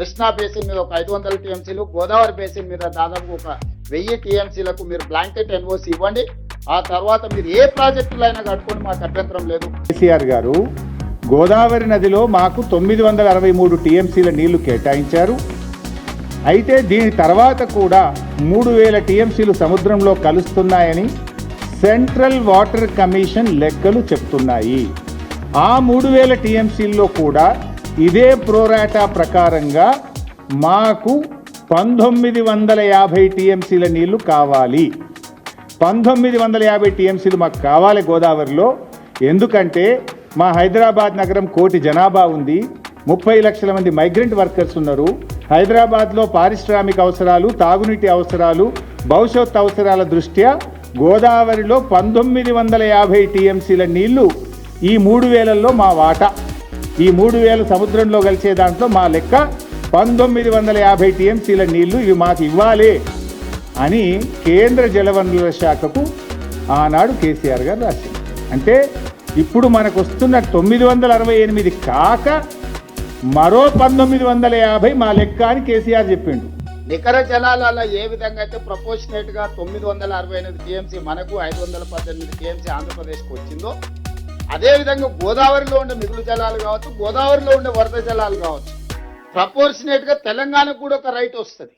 Krishna basin మీద ఒక 500 టీఎంసీలు, గోదావరి బేసిన్ మీద దాదాపు ఒక 1000 టీఎంసీలకు మీరు బ్లాంకెట్ ఎన్ఓసి ఇవ్వండి. ఆ తర్వాత మీరు ఏ ప్రాజెక్టులు అయినా కట్టుకొని మాకు అభ్యంతరం లేదు. కేసీఆర్ గారు గోదావరి నదిలో మాకు 963 టీఎంసీల నీళ్లు కేటాయించారు. అయితే దీని తర్వాత కూడా 3000 టీఎంసీలు సముద్రంలో కలుస్తున్నాయని సెంట్రల్ వాటర్ కమిషన్ లెక్కలు చెప్తున్నాయి. ఆ 3000 టీఎంసీల్లో కూడా ఇదే ప్రోరాటా ప్రకారంగా మాకు 1950 టీఎంసీల నీళ్లు కావాలి. 1950 టీఎంసీలు మాకు కావాలి గోదావరిలో. ఎందుకంటే మా హైదరాబాద్ నగరం 1 కోటి జనాభా ఉంది, 30 లక్షల మంది మైగ్రెంట్ వర్కర్స్ ఉన్నారు. హైదరాబాద్లో పారిశ్రామిక అవసరాలు, తాగునీటి అవసరాలు, భవిష్యత్ అవసరాల దృష్ట్యా గోదావరిలో 1950 టీఎంసీల నీళ్లు ఈ 3000లో మా వాటా. ఈ 3000 సముద్రంలో కలిసే దాంట్లో మా లెక్క 1950 టీఎంసీల నీళ్లు ఇవి మాకు ఇవ్వాలి అని కేంద్ర జలవనరుల శాఖకు ఆనాడు కేసీఆర్ గారు రాశారు. అంటే ఇప్పుడు మనకు వస్తున్న 968 కాక మరో 1950 మా లెక్క అని కేసీఆర్ చెప్పిండు. నికర జలాలలో ఏ విధంగా అయితే ప్రపోర్షనేట్ గా 968 టీఎంసీ మనకు, 518 టీఎంసీ ఆంధ్రప్రదేశ్కి వచ్చిందో, అదే విధంగా గోదావరిలో ఉండే మిగులు జలాలు కావచ్చు, గోదావరిలో ఉండే వరద జలాలు కావచ్చు, ప్రపోర్షనేట్ గా తెలంగాణకు కూడా ఒక రైట్ వస్తుంది.